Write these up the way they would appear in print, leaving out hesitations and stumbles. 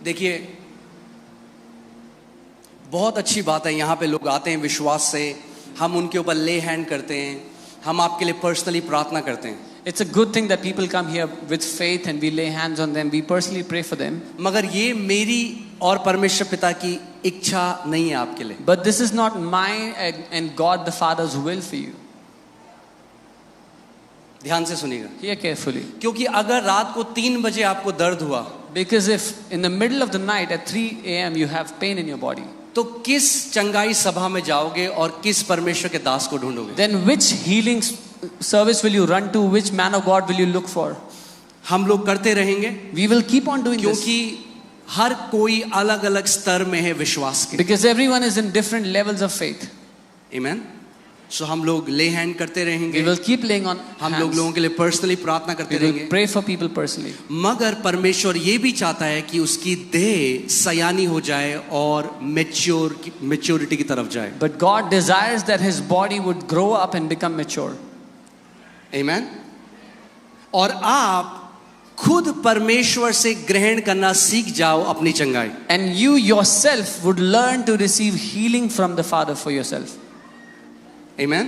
देखिए, बहुत अच्छी बात है, यहाँ पे लोग आते हैं विश्वास से, हम उनके ऊपर ले हैंड करते हैं, हम आपके लिए पर्सनली प्रार्थना करते हैं. It's a good thing that people come here with faith and we lay hands on them. We personally pray for them. मगर ये मेरी और परमेश्वर पिता की इच्छा नहीं है आपके लिए. But this is not mine and God the Father's will for you. ध्यान से सुनिएगा. Hear carefully. क्योंकि अगर रात को 3 बजे आपको दर्द हुआ, Because if in the middle of the night at 3 a.m. you have pain in your body, तो किस चंगाई सभा में जाओगे और किस परमेश्वर के दास को ढूंढोगे? then which healing service will you run to? Which man of God will you look for? हम लोग करते रहेंगे. We will keep on doing this. क्योंकि हर कोई अलग अलग स्तर में है विश्वास के. Because everyone is in different levels of faith. Amen. So हम लोग ले हैंड करते रहेंगे. We will keep laying on हम hands. लोग लोगों के लिए पर्सनली प्रार्थना करते We will रहेंगे. pray for people personally. मगर परमेश्वर ये भी चाहता है कि उसकी देह सयानी हो जाए और मैच्योरिटी की तरफ जाए. But God desires that his body would grow up and become mature. Amen. और आप खुद परमेश्वर से ग्रहण करना सीख जाओ अपनी चंगाई. And you yourself would learn to receive healing from the Father for yourself. Amen.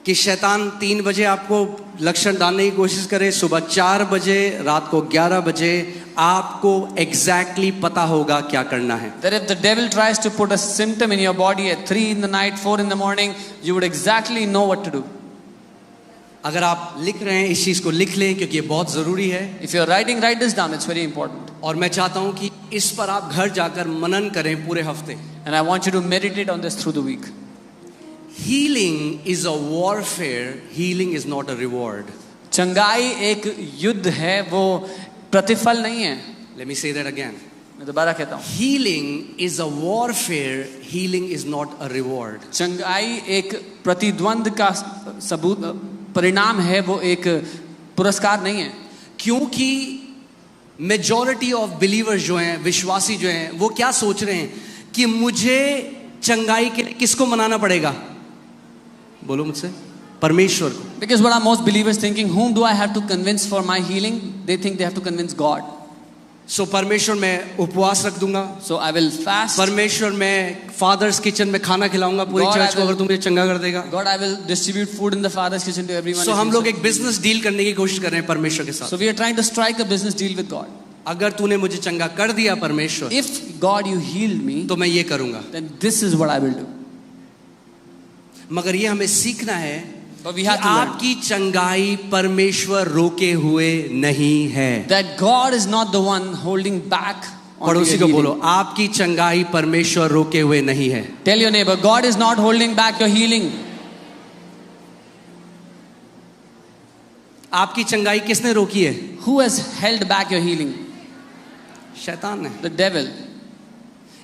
कि शैतान 3 बजे आपको लक्षण डालने की कोशिश करे, सुबह 4 बजे, रात को 11 बजे, आपको एग्जैक्टली पता होगा क्या करना है. That if the devil tries to put a symptom in your body at 3 in the night, 4 in the morning, you would exactly know what to do. अगर आप लिख रहे हैं इस चीज को लिख लें, क्योंकि ये बहुत जरूरी है. If you are writing, write this down. It's very important. और मैं चाहता हूं कि इस पर आप घर जाकर मनन करें पूरे हफ्ते. And I want you to meditate on this through the week. Healing is a warfare. Healing is not a reward. चंगाई एक युद्ध है, वो प्रतिफल नहीं है. Let me say that again. मैं दोबारा कहता हूँ. Healing is a warfare. Healing is not a reward. चंगाई एक प्रतिद्वंद का सबूत परिणाम है, वो एक पुरस्कार नहीं है. क्योंकि मेजॉरिटी ऑफ बिलीवर्स जो हैं, विश्वासी जो हैं, वो क्या सोच रहे हैं कि मुझे चंगाई के लिए किसको मनाना पड़ेगा? बोलो मुझसे. परमेश्वर को. Because what are most believers thinking? Whom do I have to convince for my healing? They think they have to convince God. So परमेश्वर मैं उपवास रख दूंगा. So I will fast. परमेश्वर मैं फादर्स किचन में खाना खिलाऊंगा पूरी चर्च को अगर तुम मुझे चंगा कर देगा. God, I will distribute food in the Father's kitchen to everyone. So हम लोग एक बिजनेस डील करने की कोशिश कर रहे हैं परमेश्वर के साथ. So we are trying to strike a business deal with God. अगर तूने मुझे चंगा कर दिया परमेश्वर, If God you healed me, तो मैं ये करूंगा. then this is what I will do. मगर ये हमें सीखना है But we कि have to learn आपकी चंगाई परमेश्वर रोके हुए नहीं है. that God is not the one holding back on पड़ोसी your को healing. बोलो, आपकी चंगाई परमेश्वर रोके हुए नहीं है. Tell your neighbor, God is not holding back your healing. आपकी चंगाई किसने रोकी है? Who has held back your healing? शैतान ने. The devil.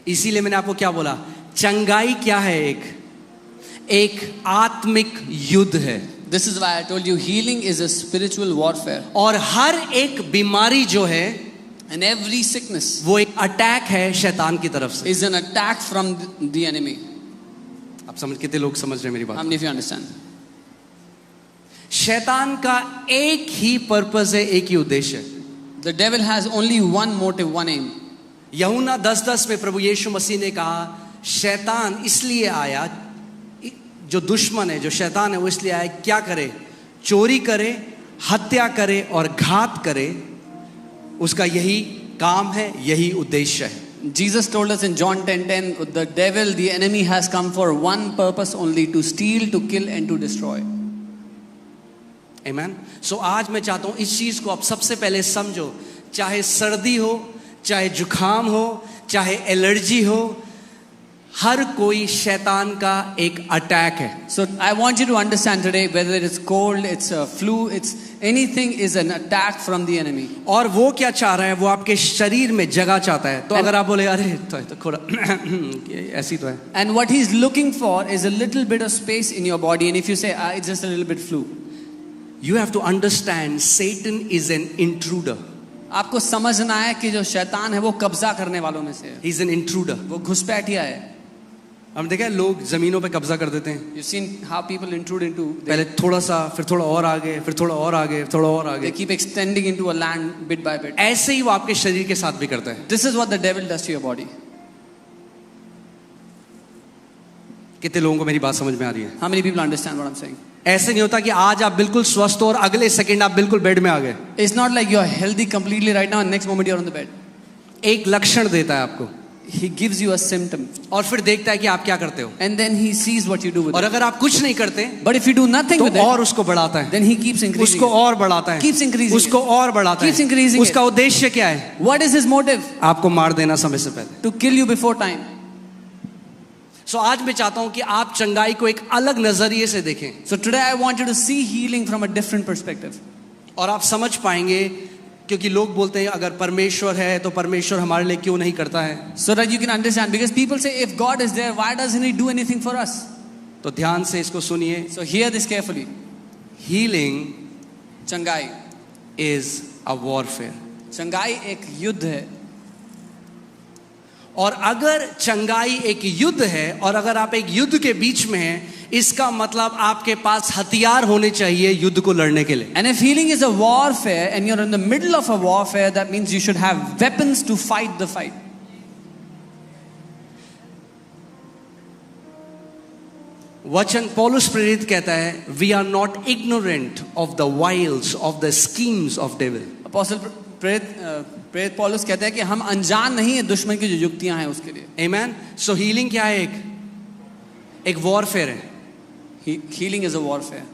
इसीलिए मैंने आपको क्या बोला, चंगाई क्या है? एक आत्मिक युद्ध है. This is why I told you healing is a spiritual warfare. और हर एक बीमारी जो है, And every sickness वो एक अटैक है शैतान की तरफ से. is an attack from the enemy. आप समझ, कितने लोग समझ रहे हैं मेरी How बात? many of you understand? शैतान का एक ही पर्पस है, एक ही उद्देश्य है. The devil has only one motive, one aim. यूहन्ना 10:10 में प्रभु यीशु मसीह ने कहा, शैतान इसलिए आया, जो दुश्मन है, जो शैतान है, वो इसलिए आया क्या करे? चोरी करे, हत्या करे और घात करे. उसका यही काम है, यही उद्देश्य है. Jesus told us in John 10:10, the devil, the enemy, has come for one purpose only, to steal, to kill and to destroy. Amen. So आज मैं चाहता हूँ इस चीज को आप सबसे पहले समझो. चाहे सर्दी हो, चाहे जुखाम हो, चाहे एलर्जी हो, हर कोई शैतान का एक अटैक है. So I want you to understand today, whether it's cold, it's a flu, it's anything, is an attack from the enemy. और वो क्या चाह रहा है? वो आपके शरीर में जगह चाहता है. तो अगर आप बोले अरे तो थोड़ा ऐसी तो है. And what he's looking for is a little bit of space in your body. And if you say, it's just a little bit flu, You have to understand Satan is an intruder. आपको समझना है कि जो शैतान है वो कब्जा करने वालों में से है. He's an intruder. वो घुसपैठिया है. हम देखा है लोग जमीनों पे कब्जा कर देते हैं, You've seen how people intrude into. पहले थोड़ा सा, फिर थोड़ा और आगे, फिर थोड़ा और आगे, थोड़ा और They आगे. keep extending into a land bit by bit. ऐसे ही वो आपके शरीर के साथ भी करता है. This is what the devil does to your body. कितने लोगों को मेरी बात समझ में आ रही है? How many people understand what I'm saying? ऐसे नहीं होता कि आज आप बिल्कुल स्वस्थ हो और अगले सेकंड आप बिल्कुल बेड में आ गए. It's not like you're healthy completely right now and next moment you're on the bed. एक लक्षण देता है आपको He gives you a symptom और फिर देखता है कि आप क्या करते हो. and then he sees what you do with और it. अगर आप कुछ नहीं करते But if you do nothing तो with it, और उसको बढ़ाता है, then he keeps increasing उसको it. और बढ़ाता है, Keeps increasing उसको और बढ़ाता Keeps है. increasing उसका उद्देश्य क्या है? What is his motive? आपको मार देना समय से पहले. To kill you before time. सो आज मैं चाहता हूं कि आप चंगाई को एक अलग नजरिए से देखें So today I want you to see healing from a different perspective. और आप समझ पाएंगे, क्योंकि लोग बोलते हैं अगर परमेश्वर है तो परमेश्वर हमारे लिए क्यों नहीं करता है. So that you can understand, because people say if God is there, why doesn't he do anything for us? तो ध्यान से इसको सुनिए. So hear this carefully. Healing Changai. Is a warfare. Changai एक युद्ध है. और अगर चंगाई एक युद्ध है और अगर आप एक युद्ध के बीच में हैं, इसका मतलब आपके पास हथियार होने चाहिए युद्ध को लड़ने के लिए. And if healing is a warfare and you're in the middle of a warfare, that means you should have weapons to fight the fight. वचन पौलुस प्रेरित कहता है, we are not ignorant of the wiles of the schemes of devil. Apostle प्रेरित पौलुस कहते हैं कि हम अनजान नहीं है दुश्मन की जो युक्तियां हैं उसके लिए. आमेन. सो हीलिंग क्या है? एक वॉरफेयर है. Healing is a warfare.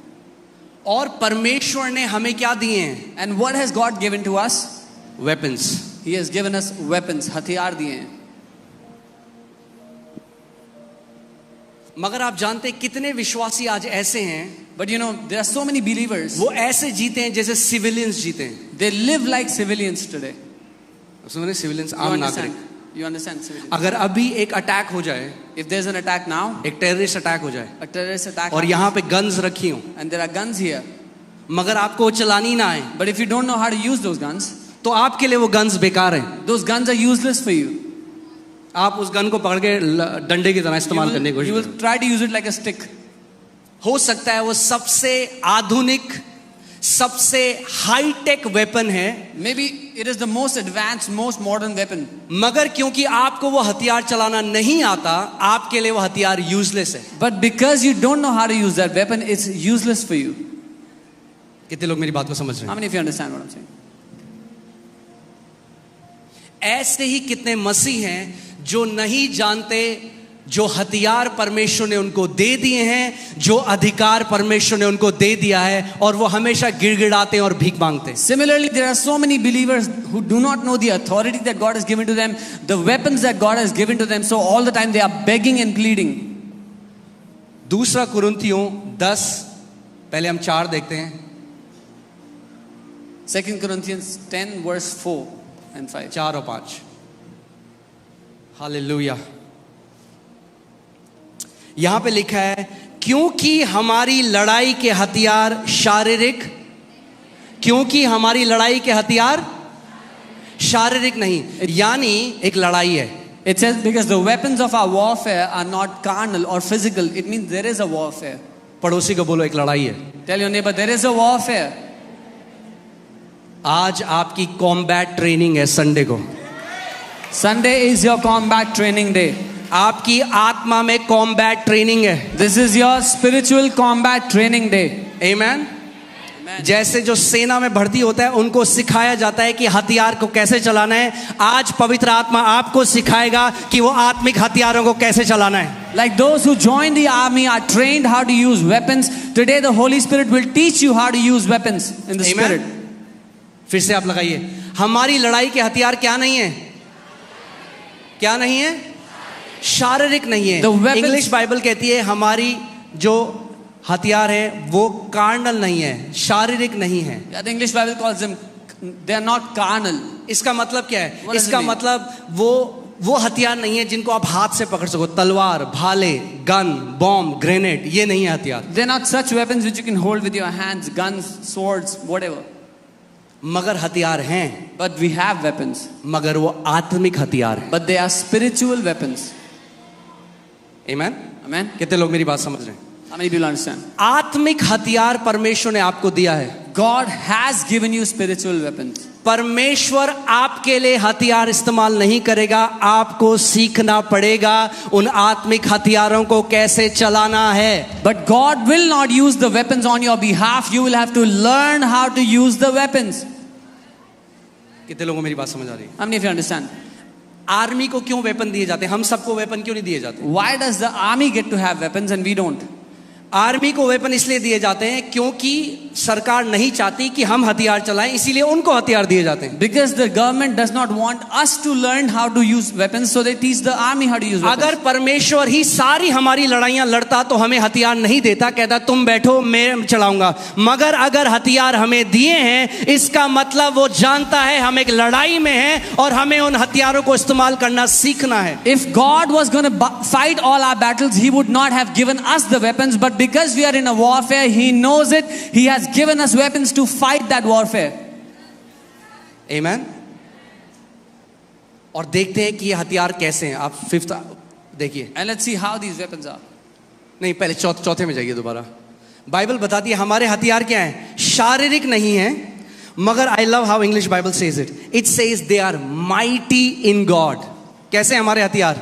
और परमेश्वर ने हमें क्या दिए हैं? And what has God given to us? Weapons. He has given us weapons, हथियार दिए हैं. मगर आप जानते हैं कितने विश्वासी आज ऐसे हैं, But you know, there are so many believers. वो ऐसे जीते हैं जैसे सिविलियंस जीते हैं. They live like civilians today. सुनिए, सिविलियंस You आम understand? नागरिक. You understand civilians? अगर अभी एक अटैक हो जाए, If there's an attack now, एक टेररिस्ट अटैक हो जाए a terrorist attack, और यहाँ पे गन्स रखी हो, and there are guns here, मगर आपको वो चलानी ना आए, but if you don't know how to use those guns, तो आपके लिए वो गन्स बेकार हैं. those guns are useless for you. आप उस गन को पकड़ के डंडे की तरह इस्तेमाल करने की You कोशिश will try to use it like a stick. हो सकता है वो सबसे आधुनिक, सबसे हाईटेक वेपन है, Maybe it is the most advanced, most modern weapon. मगर क्योंकि आपको वो हथियार चलाना नहीं आता, आपके लिए वो हथियार यूजलेस है. But because you don't know how to use that weapon, it's useless for you. कितने लोग मेरी बात को समझ रहे How हैं? many of you understand what I'm saying? ऐसे ही कितने मसीह हैं जो नहीं जानते जो हथियार परमेश्वर ने उनको दे दिए हैं, जो अधिकार परमेश्वर ने उनको दे दिया है, और वो हमेशा गिड़गिड़ाते हैं और भीख मांगते हैं. Similarly, there are so many believers who do not know the authority that God has given to them, the weapons that God has given to them, so all the time they are begging and pleading. दूसरा कुरिन्थियों 10, पहले हम 4 देखते हैं. 2 Corinthians 10 verse 4 and 5. 4 और 5. Hallelujah. यहां पे लिखा है, क्योंकि हमारी लड़ाई के हथियार शारीरिक, क्योंकि हमारी लड़ाई के हथियार शारीरिक नहीं, यानी एक लड़ाई है. It says because the weapons of our warfare are not carnal or physical. It means there is a warfare. पड़ोसी को बोलो एक लड़ाई है. Tell your neighbor there is a warfare. आज आपकी कॉम्बैट ट्रेनिंग है संडे को. Sunday is your combat training day. आपकी आत्मा में कॉम्बैट ट्रेनिंग है. This is your spiritual combat training day. आमेन. जैसे जो सेना में भर्ती होता है उनको सिखाया जाता है कि हथियार को कैसे चलाना है, आज पवित्र आत्मा आपको सिखाएगा कि वो आत्मिक हथियारों को कैसे चलाना है. Like those who join the army are trained how to use weapons. Today the Holy Spirit will teach you how to use weapons in the Amen. Spirit. फिर से आप लगाइए, हमारी लड़ाई के हथियार क्या नहीं है? क्या नहीं है? शारीरिक नहीं है. इंग्लिश बाइबल कहती है हमारी जो हथियार है वो कार्नल नहीं है, शारीरिक नहीं है. The English Bible calls them, they are not carnal. इसका मतलब क्या है? What does it इसका mean? मतलब वो हथियार नहीं है जिनको आप हाथ से पकड़ सको. तलवार, भाले, गन, बॉम्ब, ग्रेनेड, ये नहीं है हथियार. They're not such weapons which you can hold with your hands, guns, swords, whatever. मगर हथियार हैं, But we have weapons. मगर वो आत्मिक हथियार है. But they are spiritual weapons. Amen? Amen. कितने लोग मेरी बात समझ रहे हैं? How many people understand? आत्मिक हथियार परमेश्वर ने आपको दिया है. God has given you spiritual weapons. परमेश्वर आपके लिए हथियार इस्तेमाल नहीं करेगा, आपको सीखना पड़ेगा उन आत्मिक हथियारों को कैसे चलाना है. But God will not use the weapons on your behalf. You will have to learn how to use the weapons. कितने लोगों को मेरी बात समझ आ रही है? How many of you understand? Army को क्यों वेपन दिए जाते हैं? हम सबको वेपन क्यों नहीं दिए जाते? Why does the army get to have weapons and we don't? Army को वेपन इसलिए दिए जाते हैं क्योंकि सरकार नहीं चाहती कि हम हथियार चलाएं, इसीलिए उनको हथियार दिए जाते हैं. Because the government does not want us to learn how to use weapons, so they teach the army how to use weapons. अगर परमेश्वर ही सारी हमारी लड़ाइयां लड़ता तो हमें हथियार नहीं देता, कहता तुम बैठो मैं चलाऊंगा. मगर अगर हथियार हमें दिए हैं, इसका मतलब वो जानता है हम एक लड़ाई में हैं और हमें उन हथियारों को इस्तेमाल करना सीखना है. If God was going to fight all our battles, He would not have given us the weapons. But because we are in a warfare, He knows it. He has given us weapons to fight that warfare. Amen. और देखते हैं कि ये हथियार कैसे हैं. आप 5th देखिए. And let's see how these weapons are. नहीं, पहले चौथे में जाइए दोबारा. बाइबल बताती है हमारे हथियार क्या हैं. शारीरिक नहीं है, मगर I love how English Bible says it. It says they are mighty in God. कैसे हमारे हथियार?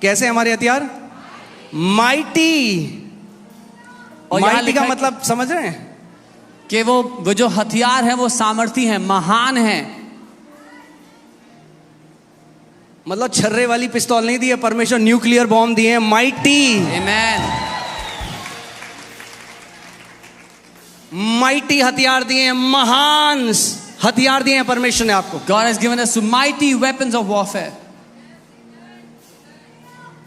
कैसे हमारे हथियार? माइटी. और यहाँ माइटी का लिखा है मतलब समझ रहे हैं? कि वो जो हथियार है वो सामर्थी है, महान है. मतलब छर्रे वाली पिस्तौल नहीं दी है परमेश्वर, न्यूक्लियर बॉम्ब दिए हैं. माइटी. Amen. माइटी हथियार दिए हैं, महान हथियार दिए हैं परमेश्वर ने आपको. God has given us mighty weapons of warfare.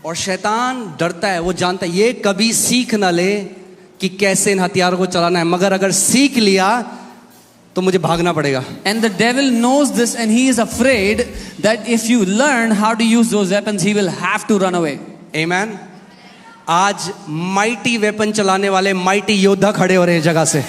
और शैतान डरता है, वो जानता है ये कभी सीख ना ले कि कैसे इन हथियारों को चलाना है, मगर अगर सीख लिया तो मुझे भागना पड़ेगा. And the devil knows this and he is afraid that if you learn how to use those weapons, he will have to run away. Amen. आज माइटी वेपन चलाने वाले माइटी योद्धा खड़े हो रहे हैं जगह से.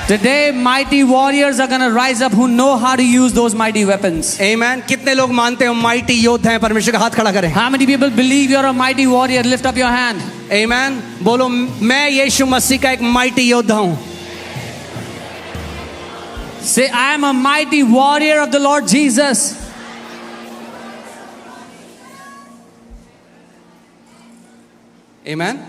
Today, mighty warriors are going to rise up who know how to use those mighty weapons. Amen. कितने लोग मानते हो माइटी योद्धा हैं? परमेश्वर का हाथ खड़ा करें. How many people believe you're a mighty warrior? Lift up your hand. Amen. बोलो मैं यीशु मसीह का एक माइटी योद्धा हूं. Say, I am a mighty warrior of the Lord Jesus. Amen.